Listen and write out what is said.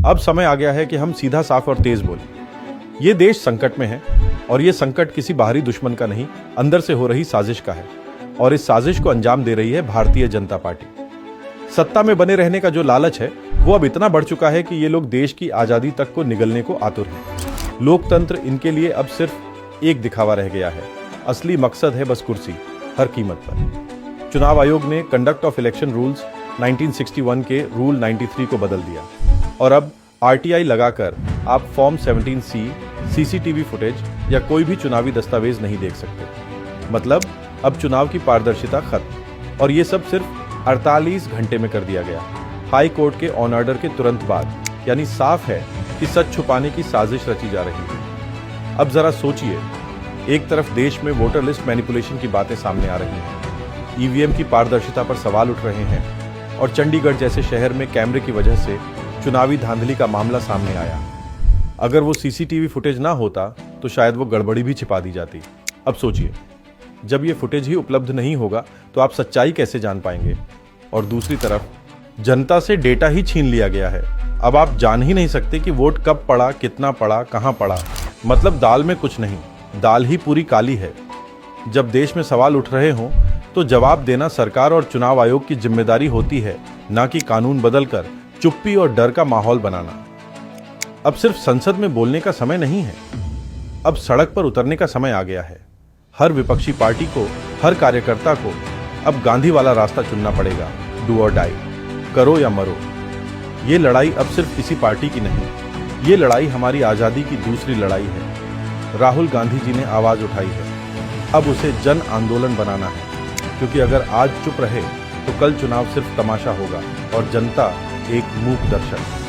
अब समय आ गया है कि हम सीधा, साफ और तेज बोलें। ये देश संकट में है और ये संकट किसी बाहरी दुश्मन का नहीं, अंदर से हो रही साजिश का है। और इस साजिश को अंजाम दे रही है भारतीय जनता पार्टी। सत्ता में बने रहने का जो लालच है वो अब इतना बढ़ चुका है कि ये लोग देश की आजादी तक को निगलने को आतुर हैं। लोकतंत्र इनके लिए अब सिर्फ एक दिखावा रह गया है। असली मकसद है बस कुर्सी, हर कीमत पर। चुनाव आयोग ने कंडक्ट ऑफ इलेक्शन रूल्स 1961 के रूल 93 को बदल दिया और अब आरटीआई लगाकर आप फॉर्म 17C, सीसीटीवी फुटेज या कोई भी चुनावी दस्तावेज नहीं देख सकते। मतलब अब चुनाव की पारदर्शिता खत्म। और ये सब सिर्फ 48 घंटे में कर दिया गया, हाई कोर्ट के ऑन ऑर्डर के तुरंत बाद। यानी साफ है कि सच छुपाने की साजिश रची जा रही है। अब जरा सोचिए, एक तरफ देश में वोटर लिस्ट मैनिपुलेशन की बातें सामने आ रही हैं, ईवीएम की पारदर्शिता पर सवाल उठ रहे हैं और चंडीगढ़ जैसे शहर में कैमरे की वजह से चुनावी धांधली का मामला सामने आया। अगर वो सीसीटीवी फुटेज ना होता तो शायद वो गड़बड़ी भी छिपा दी जाती। अब सोचिए, जब ये फुटेज ही उपलब्ध नहीं होगा तो आप सच्चाई कैसे जान पाएंगे? और दूसरी तरफ जनता से डेटा ही छीन लिया गया है। अब आप जान ही नहीं सकते कि वोट कब पड़ा, कितना पड़ा, कहां पड़ा। मतलब दाल में कुछ नहीं, दाल ही पूरी काली है। जब देश में सवाल उठ रहे हों तो जवाब देना सरकार और चुनाव आयोग की जिम्मेदारी होती है, ना कि कानून बदलकर चुप्पी और डर का माहौल बनाना। अब सिर्फ संसद में बोलने का समय नहीं है, अब सड़क पर उतरने का समय आ गया है। हर विपक्षी पार्टी को, हर कार्यकर्ता को अब गांधी वाला रास्ता चुनना पड़ेगा। डू और डाई, करो या मरो। ये लड़ाई अब सिर्फ किसी पार्टी की नहीं, ये लड़ाई हमारी आजादी की दूसरी लड़ाई है। राहुल गांधी जी ने आवाज उठाई है, अब उसे जन आंदोलन बनाना है। क्योंकि अगर आज चुप रहे तो कल चुनाव सिर्फ तमाशा होगा और जनता एक मूक दर्शक।